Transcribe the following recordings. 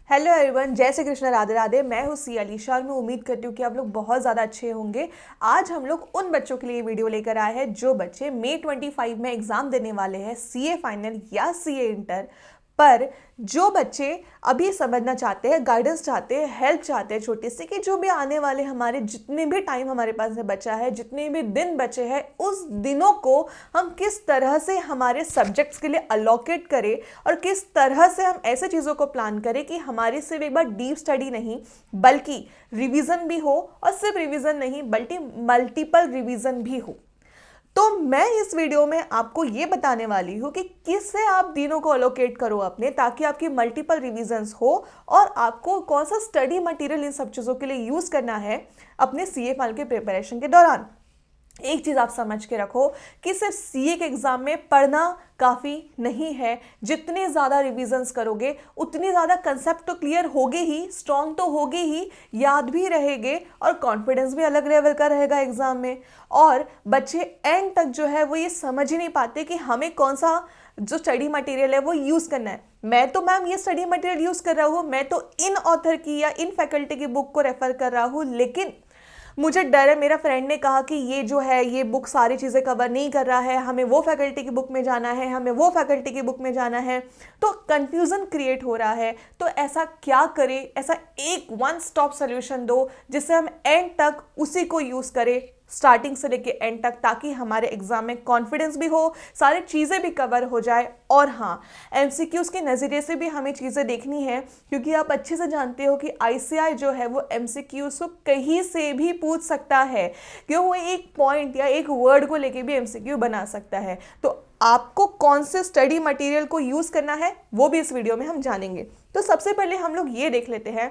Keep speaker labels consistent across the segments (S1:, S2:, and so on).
S1: Hello everyone, जय श्री कृष्ण, राधे राधे। मैं हूँ सी अलीशा और मैं उम्मीद करती हूँ कि आप लोग बहुत ज़्यादा अच्छे होंगे। आज हम लोग उन बच्चों के लिए वीडियो लेकर आए हैं जो बच्चे मई 25 में एग्ज़ाम देने वाले हैं, सीए फाइनल या सीए इंटर। पर जो बच्चे अभी समझना चाहते हैं, गाइडेंस चाहते हैं, हेल्प चाहते हैं छोटी सी, कि जो भी आने वाले हमारे जितने भी टाइम हमारे पास में बचा है, जितने भी दिन बचे हैं, उस दिनों को हम किस तरह से हमारे सब्जेक्ट्स के लिए अलोकेट करें और किस तरह से हम ऐसे चीज़ों को प्लान करें कि हमारी सिर्फ एक बार डीप स्टडी नहीं बल्कि रिवीजन भी हो, और सिर्फ रिवीजन नहीं बल्कि मल्टीपल रिवीजन भी हो। तो मैं इस वीडियो में आपको ये बताने वाली हूँ कि किससे आप दिनों को अलोकेट करो अपने, ताकि आपकी मल्टीपल रिवीजन्स हो और आपको कौन सा स्टडी मटेरियल इन सब चीज़ों के लिए यूज़ करना है अपने सीए फाइनल के प्रिपरेशन के दौरान। एक चीज़ आप समझ के रखो कि सिर्फ सीए के एग्ज़ाम में पढ़ना काफ़ी नहीं है। जितने ज़्यादा रिवीजन्स करोगे उतनी ज़्यादा कंसेप्ट तो क्लियर होगे ही, स्ट्रॉन्ग तो होगे ही, याद भी रहेंगे और कॉन्फिडेंस भी अलग लेवल का रहेगा एग्ज़ाम में। और बच्चे एंड तक जो है वो ये समझ ही नहीं पाते कि हमें कौन सा जो स्टडी मटेरियल है वो यूज़ करना है। मैं तो मैम ये स्टडी मटेरियल यूज़ कर रहा हूँ, मैं तो इन ऑथर की या इन फैकल्टी की बुक को रेफ़र कर रहा हूँ, लेकिन मुझे डर है, मेरा फ्रेंड ने कहा कि ये जो है ये बुक सारी चीज़ें कवर नहीं कर रहा है, हमें वो फैकल्टी की बुक में जाना है, हमें वो फैकल्टी की बुक में जाना है, तो कंफ्यूजन क्रिएट हो रहा है। तो ऐसा क्या करें, ऐसा एक वन स्टॉप सोल्यूशन दो जिससे हम एंड तक उसी को यूज़ करें, स्टार्टिंग से लेके एंड तक, ताकि हमारे एग्जाम में कॉन्फिडेंस भी हो, सारी चीज़ें भी कवर हो जाए। और हाँ, एमसीक्यूज़ के नज़रिए से भी हमें चीज़ें देखनी है, क्योंकि आप अच्छे से जानते हो कि आईसीआई जो है वो एमसीक्यूज़ को कहीं से भी पूछ सकता है, क्यों वो एक पॉइंट या एक वर्ड को लेके भी एमसीक्यू बना सकता है। तो आपको कौन से स्टडी मटेरियल को यूज़ करना है वो भी इस वीडियो में हम जानेंगे। तो सबसे पहले हम लोग ये देख लेते हैं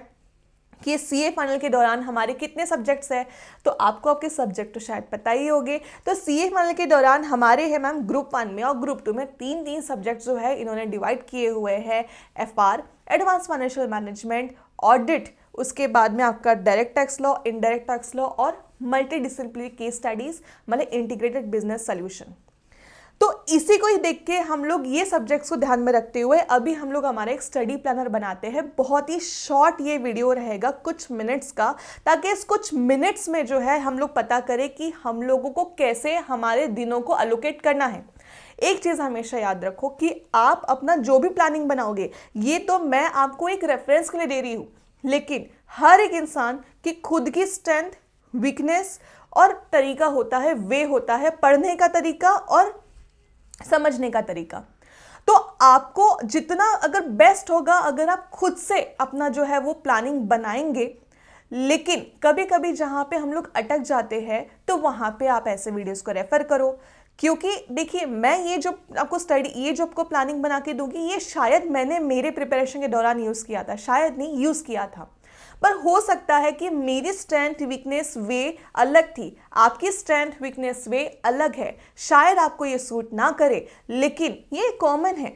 S1: कि सीए फाइनल के दौरान हमारे कितने सब्जेक्ट्स हैं। तो आपको आपके सब्जेक्ट तो शायद पता ही होंगे। तो सीए फाइनल के दौरान हमारे हैं मैम ग्रुप 1 में और ग्रुप 2 में तीन सब्जेक्ट्स जो है इन्होंने डिवाइड किए हुए हैं। FR, advance financial management, audit, उसके बाद में आपका direct tax law, indirect tax law और मल्टी डिसिप्लिनरी केस स्टडीज, मतलब इंटीग्रेटेड बिजनेस सोल्यूशन। तो इसी को ही देख के हम लोग ये सब्जेक्ट्स को ध्यान में रखते हुए अभी हम लोग हमारा एक स्टडी प्लानर बनाते हैं। बहुत ही शॉर्ट ये वीडियो रहेगा, कुछ मिनट्स का, ताकि इस कुछ मिनट्स में जो है हम लोग पता करें कि हम लोगों को कैसे हमारे दिनों को अलोकेट करना है। एक चीज़ हमेशा याद रखो कि आप अपना जो भी प्लानिंग बनाओगे, ये तो मैं आपको एक रेफरेंस के लिए दे रही हूँ, लेकिन हर एक इंसान की खुद की स्ट्रेंथ, वीकनेस और तरीका होता है, वे होता है पढ़ने का तरीका और समझने का तरीका। तो आपको जितना अगर बेस्ट होगा अगर आप खुद से अपना जो है वो प्लानिंग बनाएंगे। लेकिन कभी कभी जहां पे हम लोग अटक जाते हैं तो वहां पे आप ऐसे वीडियोस को रेफर करो, क्योंकि देखिए मैं ये जो आपको प्लानिंग बना के दूंगी, ये शायद मैंने मेरे प्रिपरेशन के दौरान यूज़ किया था, शायद नहीं यूज़ किया था, पर हो सकता है कि मेरी स्ट्रेंथ वीकनेस वे अलग थी, आपकी स्ट्रेंथ वीकनेस वे अलग है। शायद आपको ये सूट ना करे, लेकिन ये कॉमन है।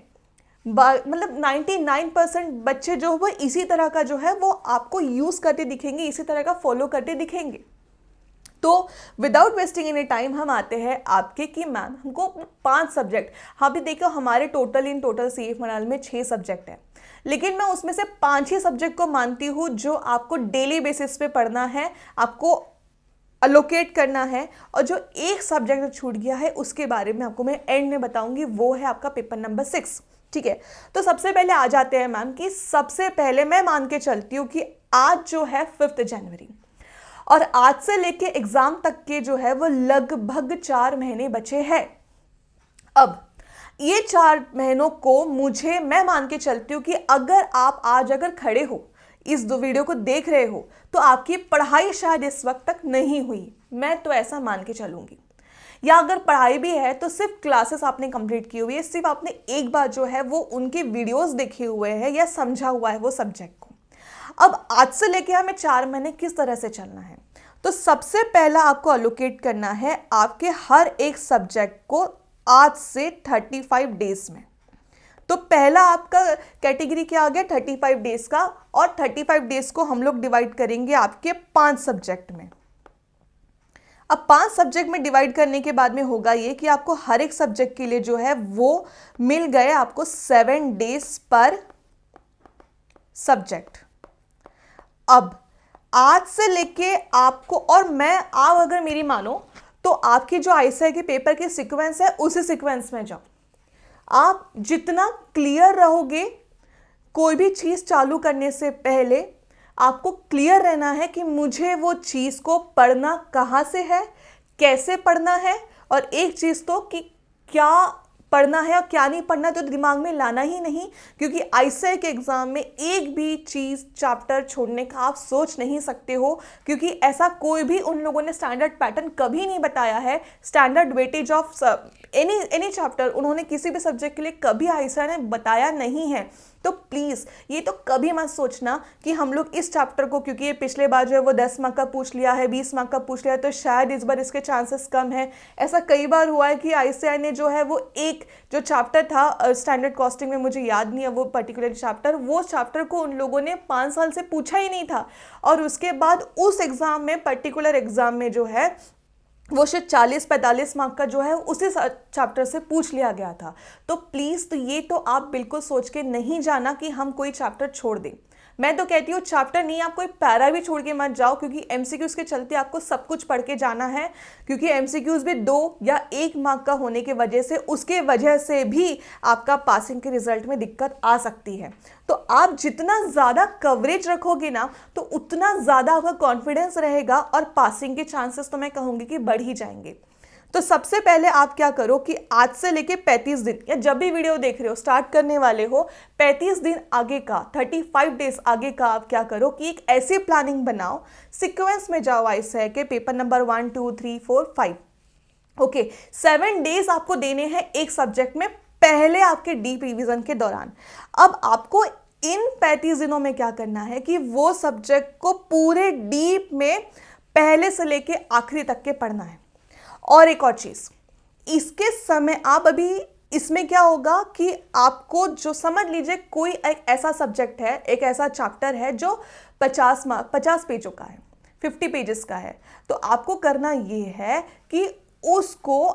S1: मतलब 99% बच्चे जो वो इसी तरह का जो है वो आपको यूज़ करते दिखेंगे, इसी तरह का फॉलो करते दिखेंगे। तो विदाउट वेस्टिंग एनी टाइम हम आते हैं आपके कि मैम हमको 5 सब्जेक्ट, हाँ भी देखो हमारे टोटल सीए फाइनल में 6 सब्जेक्ट है, लेकिन मैं उसमें से 5 ही सब्जेक्ट को मानती हूँ जो आपको डेली बेसिस पे पढ़ना है, आपको अलोकेट करना है। और जो एक सब्जेक्ट छूट गया है उसके बारे में आपको मैं एंड में बताऊंगी, वो है आपका पेपर नंबर 6। ठीक है, तो सबसे पहले आ जाते हैं मैम कि सबसे पहले मैं मान के चलती हूँ कि आज जो है 5 जनवरी, और आज से लेके एग्जाम तक के जो है वो लगभग 4 महीने बचे हैं। अब ये 4 महीनों को मैं मान के चलती हूँ कि अगर आप आज अगर खड़े हो, इस वीडियो को देख रहे हो, तो आपकी पढ़ाई शायद इस वक्त तक नहीं हुई, मैं तो ऐसा मान के चलूंगी। या अगर पढ़ाई भी है तो सिर्फ क्लासेस आपने कंप्लीट की हुई है, सिर्फ आपने एक बार जो है वो उनके वीडियोस देखे हुए हैं या समझा हुआ है वो सब्जेक्ट को। अब आज से लेके हमें 4 महीने किस तरह से चलना है, तो सबसे पहला आपको अलोकेट करना है आपके हर एक सब्जेक्ट को आज से 35 डेज में। तो पहला आपका कैटेगरी क्या आ गया 35 डेज का, और 35 डेज को हम लोग डिवाइड करेंगे आपके 5 सब्जेक्ट में। अब 5 सब्जेक्ट में डिवाइड करने के बाद में होगा ये कि आपको हर एक सब्जेक्ट के लिए जो है वो मिल गए आपको 7 डेज पर सब्जेक्ट। अब आज से लेके आपको, और मैं आप अगर मेरी मानो तो आपकी जो आईसीआई के पेपर की सीक्वेंस है उसी सीक्वेंस में जाओ। आप जितना क्लियर रहोगे, कोई भी चीज़ चालू करने से पहले आपको क्लियर रहना है कि मुझे वो चीज़ को पढ़ना कहाँ से है, कैसे पढ़ना है, और एक चीज़ तो कि क्या पढ़ना है और क्या नहीं पढ़ना है तो दिमाग में लाना ही नहीं, क्योंकि आईसीआई के एग्जाम में एक भी चीज़ चैप्टर छोड़ने का आप सोच नहीं सकते हो, क्योंकि ऐसा कोई भी उन लोगों ने स्टैंडर्ड पैटर्न कभी नहीं बताया है। Standard weightage of any chapter उन्होंने किसी भी सब्जेक्ट के लिए कभी आईसीआई ने बताया नहीं है। तो प्लीज़ ये तो कभी मत सोचना कि हम लोग इस चैप्टर को, क्योंकि ये पिछले बार जो है वो 10 मार्क का पूछ लिया है, 20 मार्क का पूछ लिया है, तो शायद इस बार इसके चांसेस कम है। ऐसा कई बार हुआ है कि आईसीआई ने जो है वो एक जो चैप्टर था स्टैंडर्ड कॉस्टिंग में, मुझे याद नहीं है वो पर्टिकुलर चैप्टर, वो चैप्टर को उन लोगों ने 5 साल से पूछा ही नहीं था, और उसके बाद उस एग्ज़ाम में, पर्टिकुलर एग्ज़ाम में जो है वो शायद 40-45 मार्क का जो है उसी चैप्टर से पूछ लिया गया था। तो प्लीज़, तो ये तो आप बिल्कुल सोच के नहीं जाना कि हम कोई चैप्टर छोड़ दें। मैं तो कहती हूँ चैप्टर नहीं, आप कोई पैरा भी छोड़ के मत जाओ, क्योंकि एमसीक्यूज़ के चलते आपको सब कुछ पढ़ के जाना है, क्योंकि एमसीक्यूज़ भी 2 या 1 मार्क का होने के वजह से, उसके वजह से भी आपका पासिंग के रिजल्ट में दिक्कत आ सकती है। तो आप जितना ज़्यादा कवरेज रखोगे ना, तो उतना ज़्यादा आपका कॉन्फिडेंस रहेगा और पासिंग के चांसेस तो मैं कहूँगी कि बढ़ ही जाएंगे। तो सबसे पहले आप क्या करो कि आज से लेके 35 दिन, या जब भी वीडियो देख रहे हो, स्टार्ट करने वाले हो, 35 दिन आगे का, 35 डेज आगे का आप क्या करो कि एक ऐसी प्लानिंग बनाओ, सीक्वेंस में जाओ आईसीआई के पेपर नंबर 1, 2, 3, 4, 5। ओके, 7 डेज आपको देने हैं एक सब्जेक्ट में, पहले आपके डीप रिवीजन के दौरान। अब आपको इन 35 दिनों में क्या करना है कि वो सब्जेक्ट को पूरे डीप में पहले से लेके आखिरी तक के पढ़ना है। और एक और चीज़, इसके समय आप अभी इसमें क्या होगा कि आपको जो, समझ लीजिए कोई एक ऐसा सब्जेक्ट है, एक ऐसा चैप्टर है जो 50 पेजों का है, 50 पेजेस का है, तो आपको करना ये है कि उसको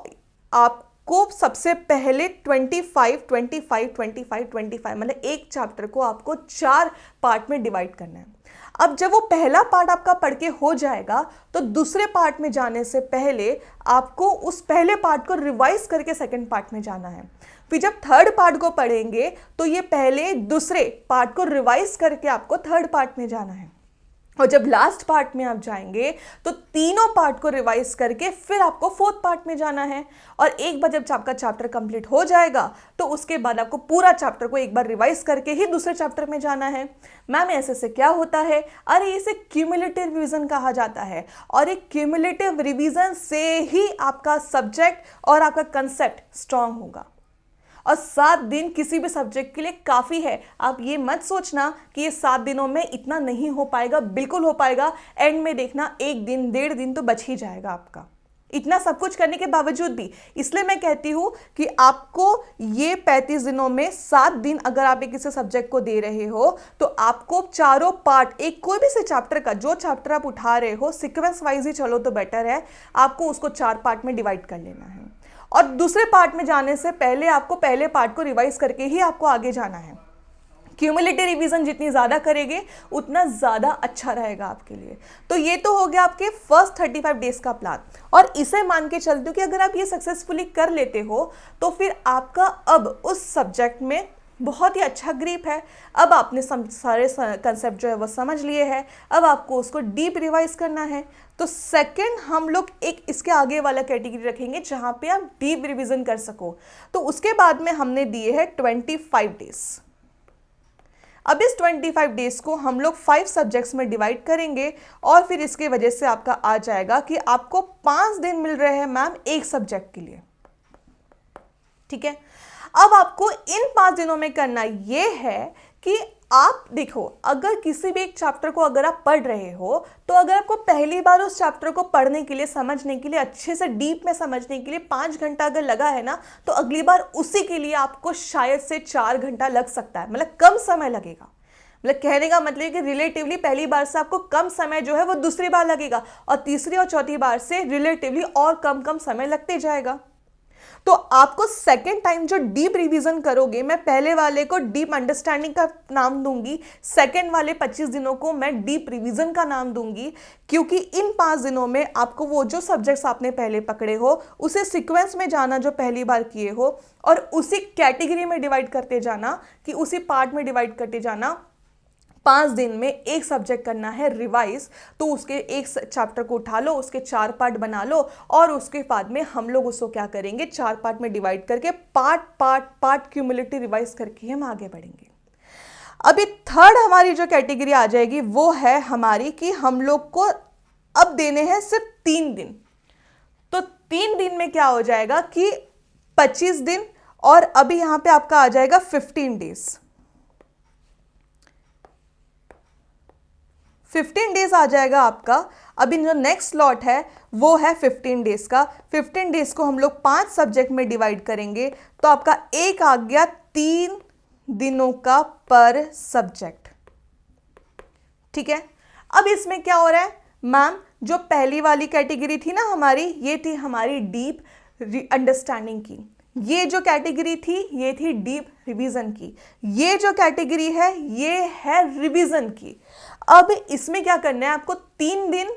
S1: आपको सबसे पहले 25 मतलब एक चैप्टर को आपको 4 पार्ट में डिवाइड करना है। अब जब वो पहला पार्ट आपका पढ़ के हो जाएगा, तो दूसरे पार्ट में जाने से पहले आपको उस पहले पार्ट को रिवाइज करके सेकंड पार्ट में जाना है। फिर जब थर्ड पार्ट को पढ़ेंगे तो ये पहले दूसरे पार्ट को रिवाइज करके आपको थर्ड पार्ट में जाना है, और जब लास्ट पार्ट में आप जाएंगे तो तीनों पार्ट को रिवाइज करके फिर आपको फोर्थ पार्ट में जाना है। और एक बार जब आपका चैप्टर कंप्लीट हो जाएगा तो उसके बाद आपको पूरा चैप्टर को एक बार रिवाइज करके ही दूसरे चैप्टर में जाना है। मैम ऐसे से क्या होता है? अरे इसे क्यूमुलेटिव रिवीजन कहा जाता है, और एक क्यूमुलेटिव रिवीजन से ही आपका सब्जेक्ट और आपका कंसेप्ट स्ट्रांग होगा। और 7 दिन किसी भी सब्जेक्ट के लिए काफ़ी है। आप ये मत सोचना कि ये 7 दिनों में इतना नहीं हो पाएगा, बिल्कुल हो पाएगा। एंड में देखना 1 दिन 1.5 दिन तो बच ही जाएगा आपका, इतना सब कुछ करने के बावजूद भी। इसलिए मैं कहती हूँ कि आपको ये 35 दिनों में 7 दिन अगर आप एक किसी सब्जेक्ट को दे रहे हो, तो आपको चारों पार्ट, एक कोई भी से चैप्टर का, जो चैप्टर आप उठा रहे हो, सीक्वेंस वाइज ही चलो तो बेटर है, आपको उसको 4 पार्ट में डिवाइड कर लेना है। और दूसरे पार्ट में जाने से पहले आपको पहले पार्ट को रिवाइज करके ही आपको आगे जाना है। क्यूमुलेटिव रिवीजन जितनी ज़्यादा करेंगे उतना ज़्यादा अच्छा रहेगा आपके लिए। तो ये तो हो गया आपके फर्स्ट 35 डेज का प्लान, और इसे मान के चलते हो कि अगर आप ये सक्सेसफुली कर लेते हो तो फिर आपका अब उस सब्जेक्ट में बहुत ही अच्छा ग्रिप है। अब आपने सारे कंसेप्ट जो है वो समझ लिए हैं, अब आपको उसको डीप रिवाइज करना है। तो सेकंड हम लोग एक इसके आगे वाला कैटेगरी रखेंगे जहाँ पे आप डीप रिवीजन कर सको। तो उसके बाद में हमने दिए हैं 25 डेज। अब इस 25 डेज को हम लोग 5 सब्जेक्ट्स में डिवाइड करेंगे, और फिर इसके वजह से आपका आ जाएगा कि आपको 5 दिन मिल रहे हैं मैम एक सब्जेक्ट के लिए। ठीक है, अब आपको इन 5 दिनों में करना ये है कि आप देखो, अगर किसी भी एक चैप्टर को अगर आप पढ़ रहे हो, तो अगर आपको पहली बार उस चैप्टर को पढ़ने के लिए, समझने के लिए, अच्छे से डीप में समझने के लिए 5 घंटा अगर लगा है ना, तो अगली बार उसी के लिए आपको शायद से 4 घंटा लग सकता है, मतलब कम समय लगेगा। मतलब कहने का मतलब है कि रिलेटिवली पहली बार से आपको कम समय जो है वो दूसरी बार लगेगा, और तीसरी और चौथी बार से रिलेटिवली और कम समय लगते जाएगा। तो आपको सेकेंड टाइम जो डीप रिवीजन करोगे, मैं पहले वाले को डीप अंडरस्टैंडिंग का नाम दूंगी, सेकेंड वाले 25 दिनों को मैं डीप रिवीजन का नाम दूंगी, क्योंकि इन 5 दिनों में आपको वो जो सब्जेक्ट्स आपने पहले पकड़े हो उसे सीक्वेंस में जाना जो पहली बार किए हो, और उसी कैटेगरी में डिवाइड करते जाना, कि उसी पार्ट में डिवाइड करते जाना। 5 दिन में एक सब्जेक्ट करना है रिवाइज, तो उसके एक चैप्टर को उठा लो, उसके 4 पार्ट बना लो, और उसके बाद में हम लोग उसको क्या करेंगे, 4 पार्ट में डिवाइड करके पार्ट क्यूमुलेटिव रिवाइज करके हम आगे बढ़ेंगे। अभी थर्ड हमारी जो कैटेगरी आ जाएगी वो है हमारी कि हम लोग को अब देने हैं सिर्फ 3 दिन। तो 3 दिन में क्या हो जाएगा कि 25 दिन, और अभी यहां पे आपका आ जाएगा 15 डेज। 15 डेज आ जाएगा आपका। अभी जो नेक्स्ट स्लॉट है वो है 15 डेज का। 15 डेज को हम लोग 5 सब्जेक्ट में डिवाइड करेंगे, तो आपका एक आ गया 3 दिनों का पर सब्जेक्ट। ठीक है, अब इसमें क्या हो रहा है मैम, जो पहली वाली कैटेगरी थी ना हमारी, ये थी हमारी डीप अंडरस्टैंडिंग की, ये जो कैटेगरी थी ये थी डीप रिवीजन की, ये जो कैटेगरी है ये है रिवीजन की। अब इसमें क्या करना है आपको, 3 दिन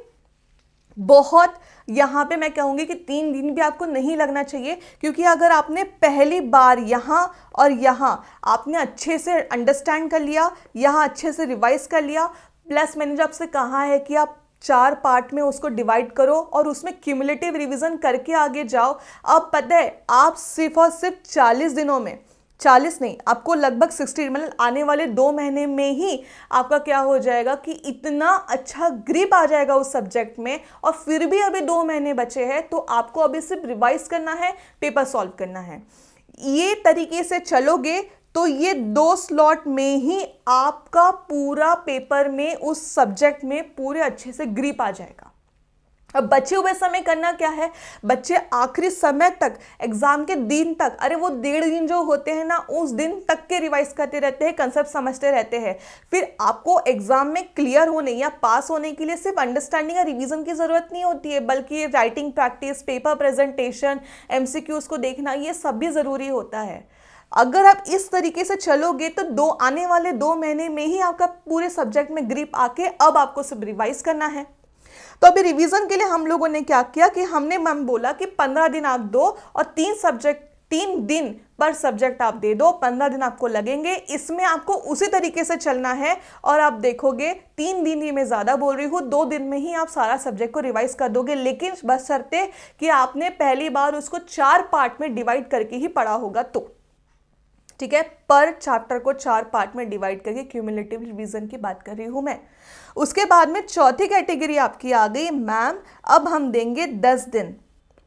S1: बहुत, यहां पे मैं कहूंगी कि 3 दिन भी आपको नहीं लगना चाहिए, क्योंकि अगर आपने पहली बार यहां और यहां आपने अच्छे से अंडरस्टैंड कर लिया, यहां अच्छे से रिवाइज कर लिया, प्लस मैंने जो आपसे कहा है कि आप 4 पार्ट में उसको डिवाइड करो और उसमें क्यूमुलेटिव रिवीजन करके आगे जाओ। अब पता है आप सिर्फ और सिर्फ 40 दिनों में, 40 नहीं, आपको लगभग 60, मतलब आने वाले 2 महीने में ही आपका क्या हो जाएगा कि इतना अच्छा ग्रिप आ जाएगा उस सब्जेक्ट में। और फिर भी अभी 2 महीने बचे हैं, तो आपको अभी सिर्फ रिवाइज करना है, पेपर सॉल्व करना है। ये तरीके से चलोगे तो ये 2 स्लॉट में ही आपका पूरा पेपर में उस सब्जेक्ट में पूरे अच्छे से ग्रिप आ जाएगा। अब बचे हुए समय करना क्या है, बच्चे आखिरी समय तक, एग्जाम के दिन तक, अरे वो 1.5 दिन जो होते हैं ना, उस दिन तक के रिवाइज करते रहते हैं, कंसेप्ट समझते रहते हैं। फिर आपको एग्जाम में क्लियर होने या पास होने के लिए सिर्फ अंडरस्टैंडिंग या रिवीजन की जरूरत नहीं होती है, बल्कि writing practice, paper presentation, MCQs को देखना, ये सब भी जरूरी होता है। अगर आप इस तरीके से चलोगे तो आने वाले 2 महीने में ही आपका पूरे सब्जेक्ट में ग्रिप आके अब आपको सिर्फ रिवाइज करना है। तो अभी रिवीजन के लिए हम लोगों ने क्या किया कि हमने मैम बोला कि 15 दिन आप दो और 3 दिन पर सब्जेक्ट आप दे दो, 15 दिन आपको लगेंगे। इसमें आपको उसी तरीके से चलना है और आप देखोगे 3 दिन ही मैं ज़्यादा बोल रही हूँ, 2 दिन में ही आप सारा सब्जेक्ट को रिवाइज कर दोगे, लेकिन बशर्ते कि आपने पहली बार उसको 4 पार्ट में डिवाइड करके ही पढ़ा होगा तो। ठीक है, पर चैप्टर को 4 पार्ट में डिवाइड करके क्यूमुलेटिव रिवीजन की बात कर रही हूं मैं। उसके बाद में चौथी कैटेगरी आपकी आ गई, मैम अब हम देंगे 10 दिन।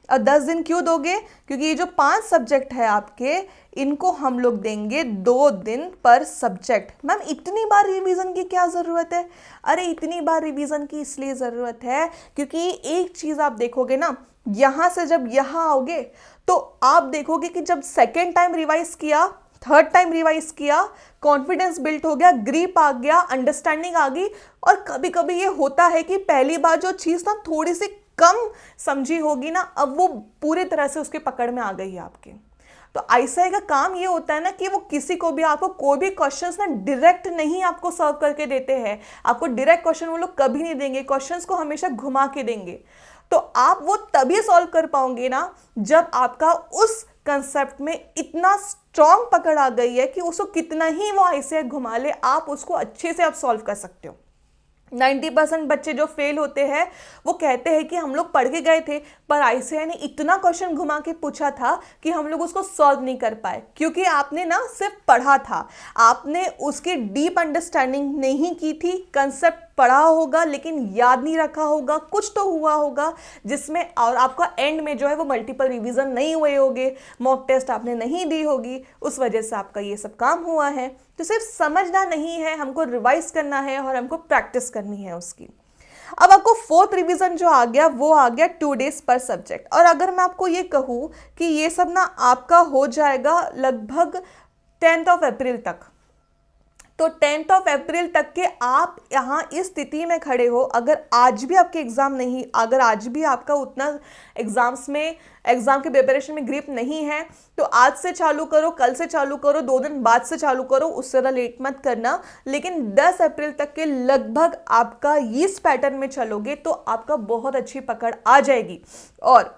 S1: और 10 दिन क्यों दोगे, क्योंकि ये जो 5 सब्जेक्ट है आपके, इनको हम लोग देंगे 2 दिन पर सब्जेक्ट। मैम इतनी बार रिवीजन की क्या ज़रूरत है, अरे इतनी बार रिवीजन की इसलिए ज़रूरत है क्योंकि एक चीज़ आप देखोगे ना, यहाँ से जब यहाँ आओगे तो आप देखोगे कि जब सेकेंड टाइम रिवाइज किया, थर्ड टाइम रिवाइज किया, कॉन्फिडेंस बिल्ट हो गया, ग्रिप आ गया, अंडरस्टैंडिंग आ गई। और कभी कभी ये होता है कि पहली बार जो चीज़ ना थोड़ी सी कम समझी होगी ना, अब वो पूरी तरह से उसके पकड़ में आ गई है आपके। तो ऐसा का काम ये होता है ना कि वो किसी को भी, आपको कोई भी क्वेश्चंस ना डायरेक्ट नहीं आपको सर्व करके देते हैं, आपको डायरेक्ट क्वेश्चन वो लोग कभी नहीं देंगे, क्वेश्चंस को हमेशा घुमा के देंगे। तो आप वो तभी सॉल्व कर पाओगे ना जब आपका उस कंसेप्ट में इतना स्ट्रॉन्ग पकड़ आ गई है कि उसको कितना ही वो ऐसे घुमा ले, आप उसको अच्छे से आप सॉल्व कर सकते हो। 90% बच्चे जो फेल होते हैं वो कहते हैं कि हम लोग पढ़ के गए थे पर ICAI ने इतना क्वेश्चन घुमा के पूछा था कि हम लोग उसको सॉल्व नहीं कर पाए, क्योंकि आपने ना सिर्फ पढ़ा था, आपने उसकी डीप अंडरस्टैंडिंग नहीं की थी। कंसेप्ट पढ़ा होगा लेकिन याद नहीं रखा होगा, कुछ तो हुआ होगा जिसमें, और आपका एंड में जो है वो मल्टीपल रिवीजन नहीं हुए होंगे, मॉक टेस्ट आपने नहीं दी होगी, उस वजह से आपका ये सब काम हुआ है। तो सिर्फ समझना नहीं है, हमको रिवाइज करना है और हमको प्रैक्टिस करनी है उसकी। अब आपको 4th रिवीजन जो आ गया वो आ गया 2 डेज पर सब्जेक्ट। और अगर मैं आपको ये कहूँ कि ये सब ना आपका हो जाएगा लगभग 10th ऑफ अप्रैल तक, तो 10th ऑफ अप्रैल तक के आप यहाँ इस स्थिति में खड़े हो, अगर आज भी आपके एग्ज़ाम नहीं, अगर आज भी आपका उतना एग्ज़ाम के प्रिपरेशन में ग्रिप नहीं है, तो आज से चालू करो, कल से चालू करो, 2 दिन बाद से चालू करो, उससे ज़्यादा लेट मत करना। लेकिन 10 अप्रैल तक के लगभग आपका इस पैटर्न में चलोगे तो आपका बहुत अच्छी पकड़ आ जाएगी। और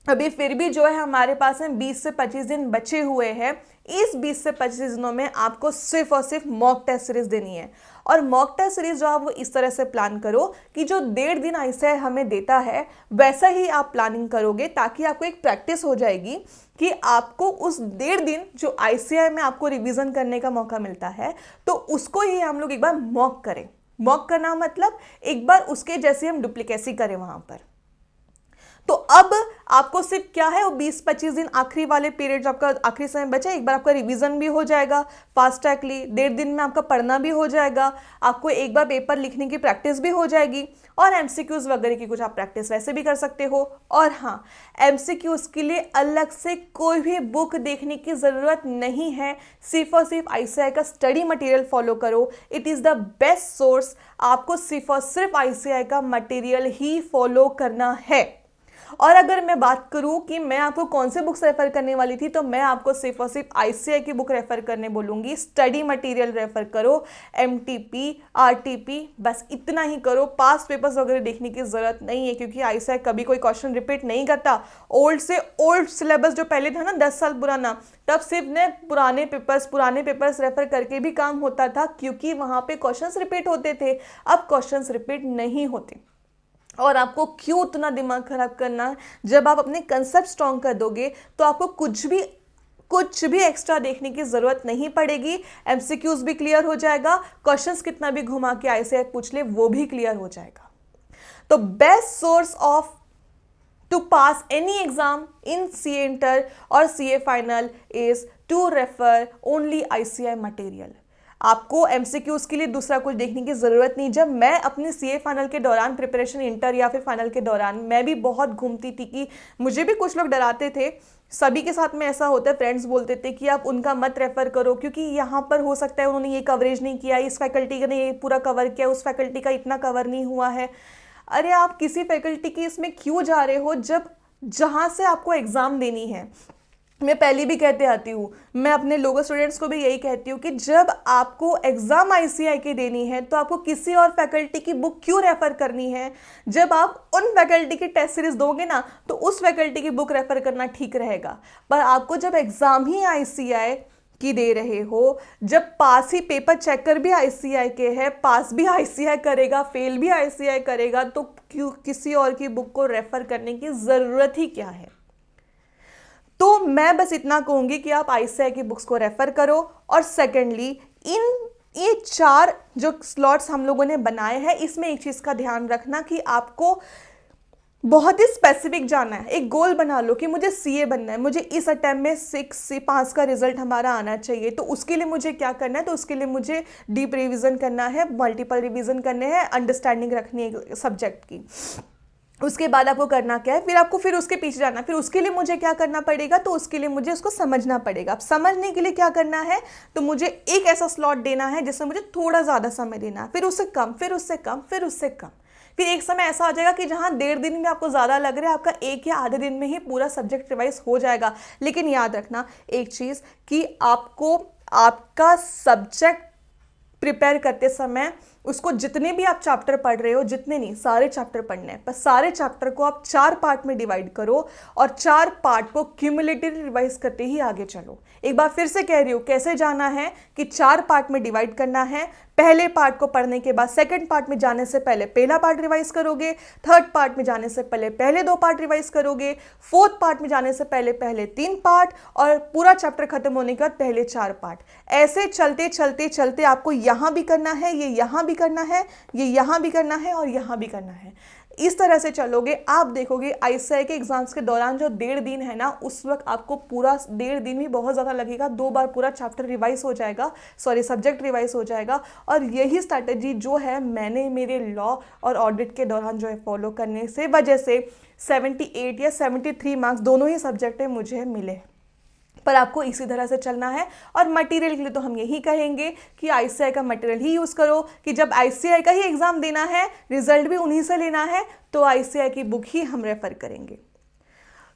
S1: अभी फिर भी जो है हमारे पास में 20 से 25 दिन बचे हुए हैं। इस 20 से 25 दिनों में आपको सिर्फ और सिर्फ मॉक टेस्ट सीरीज देनी है। और मॉक टेस्ट सीरीज जो आप वो इस तरह से प्लान करो कि जो 1.5 दिन ICAI हमें देता है वैसा ही आप प्लानिंग करोगे, ताकि आपको एक प्रैक्टिस हो जाएगी कि आपको उस 1.5 दिन जो ICAI में आपको रिवीजन करने का मौका मिलता है, तो उसको ही हम लोग एक बार मॉक करें। मॉक करना मतलब एक बार उसके जैसे हम डुप्लीकेसी करें वहां पर। तो अब आपको सिर्फ क्या है, वो 20-25 दिन आखिरी वाले पीरियड जो आपका आखिरी समय बचा, एक बार आपका रिवीजन भी हो जाएगा फास्ट ट्रैकली, 1.5 दिन में आपका पढ़ना भी हो जाएगा, आपको एक बार पेपर लिखने की प्रैक्टिस भी हो जाएगी, और MCQs वगैरह की कुछ आप प्रैक्टिस वैसे भी कर सकते हो। और हाँ, MCQs के लिए अलग से कोई भी बुक देखने की ज़रूरत नहीं है, सिर्फ और सिर्फ ICAI का स्टडी मटेरियल फॉलो करो। It is the best source. आपको सिर्फ और सिर्फ ICAI का मटेरियल ही फॉलो करना है। और अगर मैं बात करूं कि मैं आपको कौन से बुक्स रेफर करने वाली थी, तो मैं आपको सिर्फ और सिर्फ ICAI की बुक रेफर करने बोलूंगी। स्टडी मटेरियल रेफर करो, MTP, RTP, बस इतना ही करो। पास्ट पेपर्स वगैरह देखने की जरूरत नहीं है, क्योंकि ICAI कभी कोई क्वेश्चन रिपीट नहीं करता। ओल्ड से ओल्ड सिलेबस जो पहले था ना 10 साल पुराना, तब सिर्फ ने पुराने पेपर्स रेफर करके भी काम होता था, क्योंकि वहां पे क्वेश्चंस रिपीट होते थे। अब क्वेश्चंस रिपीट नहीं होते। और आपको क्यों उतना दिमाग खराब करना है? जब आप अपने कंसेप्ट स्ट्रॉन्ग कर दोगे तो आपको कुछ भी एक्स्ट्रा देखने की जरूरत नहीं पड़ेगी। MCQs भी क्लियर हो जाएगा, क्वेश्चंस कितना भी घुमा के ICAI पूछ ले वो भी क्लियर हो जाएगा। तो best source of to pass any exam in CA inter और CA final is to refer only ICAI material. आपको MCQs के लिए दूसरा कुछ देखने की ज़रूरत नहीं। जब मैं अपने CA फाइनल के दौरान प्रिपरेशन, इंटर या फिर फाइनल के दौरान, मैं भी बहुत घूमती थी कि मुझे भी कुछ लोग डराते थे, सभी के साथ में ऐसा होता है, फ्रेंड्स बोलते थे कि आप उनका मत रेफर करो, क्योंकि यहाँ पर हो सकता है उन्होंने ये कवरेज नहीं किया, इस फैकल्टी ने ये पूरा कवर किया, उस फैकल्टी का इतना कवर नहीं हुआ है। अरे आप किसी फैकल्टी की इसमें क्यों जा रहे हो, जब जहाँ से आपको एग्ज़ाम देनी है। मैं पहले भी कहते आती हूँ, मैं अपने लोगों स्टूडेंट्स को भी यही कहती हूँ कि जब आपको एग्ज़ाम ICAI की देनी है तो आपको किसी और फैकल्टी की बुक क्यों रेफ़र करनी है। जब आप उन फैकल्टी की टेस्ट सीरीज दोगे ना, तो उस फैकल्टी की बुक रेफ़र करना ठीक रहेगा। पर आपको जब एग्ज़ाम ही ICAI की दे रहे हो, जब पास ही पेपर चेकर भी ICAI के है, पास भी ICAI करेगा, फेल भी ICAI करेगा, तो क्यों किसी और की बुक को रेफ़र करने की ज़रूरत ही क्या है। तो मैं बस इतना कहूंगी कि आप ICAI की बुक्स को रेफर करो। और सेकेंडली, ये 4 जो स्लॉट्स हम लोगों ने बनाए हैं, इसमें एक चीज़ का ध्यान रखना कि आपको बहुत ही स्पेसिफिक जाना है। एक गोल बना लो कि मुझे CA बनना है, मुझे इस अटेम्प्ट में 6 से 5 का रिजल्ट हमारा आना चाहिए। तो उसके लिए मुझे क्या करना है, तो उसके लिए मुझे डीप रिविज़न करना है, मल्टीपल रिविज़न करने हैं, अंडरस्टैंडिंग रखनी है सब्जेक्ट की। उसके बाद आपको करना क्या है, फिर उसके पीछे जाना, फिर उसके लिए मुझे क्या करना पड़ेगा, तो उसके लिए मुझे उसको समझना पड़ेगा। अब समझने के लिए क्या करना है, तो मुझे एक ऐसा स्लॉट देना है जिसमें मुझे थोड़ा ज़्यादा समय देना है, फिर उससे कम, फिर उससे कम, फिर उससे कम। फिर एक समय ऐसा आ जाएगा कि जहाँ 1.5 दिन में आपको ज़्यादा लग रहा है, आपका 1 या आधे दिन में ही पूरा सब्जेक्ट रिवाइज हो जाएगा। लेकिन याद रखना एक चीज़ कि आपको आपका सब्जेक्ट प्रिपेयर करते समय उसको जितने भी आप चैप्टर पढ़ रहे हो, जितने नहीं, सारे चैप्टर पढ़ने हैं, पर सारे चैप्टर को आप 4 पार्ट में डिवाइड करो और 4 पार्ट को क्यूमुलेटिव रिवाइज करते ही आगे चलो। एक बार फिर से कह रही हूँ, कैसे जाना है कि 4 पार्ट में डिवाइड करना है। पहले पार्ट को पढ़ने के बाद सेकंड पार्ट में जाने से पहले पहला पार्ट रिवाइज करोगे, थर्ड पार्ट में जाने से पहले पहले 2 पार्ट रिवाइज करोगे, फोर्थ पार्ट में जाने से पहले पहले 3 पार्ट, और पूरा चैप्टर खत्म होने के बाद पहले 4 पार्ट। ऐसे चलते चलते चलते आपको यहाँ भी करना है, ये यहाँ भी करना है, ये यहाँ भी करना है और यहाँ भी करना है। इस तरह से चलोगे, आप देखोगे ICAI के एग्जाम्स के दौरान जो 1.5 दिन है ना, उस वक्त आपको पूरा 1.5 दिन भी बहुत ज़्यादा लगेगा। 2 बार पूरा चैप्टर रिवाइज हो जाएगा, सब्जेक्ट रिवाइज हो जाएगा। और यही स्ट्रैटेजी जो है मैंने मेरे लॉ और ऑडिट के दौरान जो है फॉलो करने से वजह से 78 या 73 मार्क्स दोनों ही सब्जेक्ट में मुझे मिले। पर आपको इसी तरह से चलना है। और मटेरियल के लिए तो हम यही कहेंगे कि आईसीएआई का मटेरियल ही यूज़ करो, कि जब आईसीएआई का ही एग्ज़ाम देना है, रिजल्ट भी उन्हीं से लेना है, तो आईसीएआई की बुक ही हम रेफ़र करेंगे।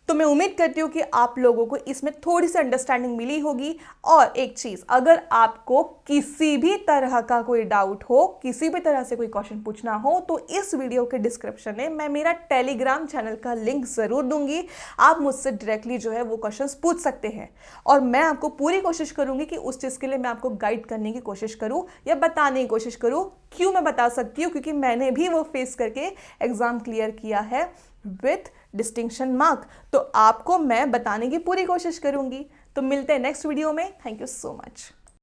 S1: तो मैं उम्मीद करती हूँ कि आप लोगों को इसमें थोड़ी सी अंडरस्टैंडिंग मिली होगी। और एक चीज़, अगर आपको किसी भी तरह का कोई डाउट हो, किसी भी तरह से कोई क्वेश्चन पूछना हो, तो इस वीडियो के डिस्क्रिप्शन में मैं मेरा टेलीग्राम चैनल का लिंक ज़रूर दूंगी। आप मुझसे डायरेक्टली जो है वो क्वेश्चंस पूछ सकते हैं, और मैं आपको पूरी कोशिश करूँगी कि उस चीज़ के लिए मैं आपको गाइड करने की कोशिश करूँ या बताने की कोशिश करूँ। क्यों मैं बता सकती हूँ? क्योंकि मैंने भी वो फेस करके एग्ज़ाम क्लियर किया है विथ डिस्टिंक्शन मार्क। तो आपको मैं बताने की पूरी कोशिश करूंगी। तो मिलते हैं नेक्स्ट वीडियो में। Thank you so much.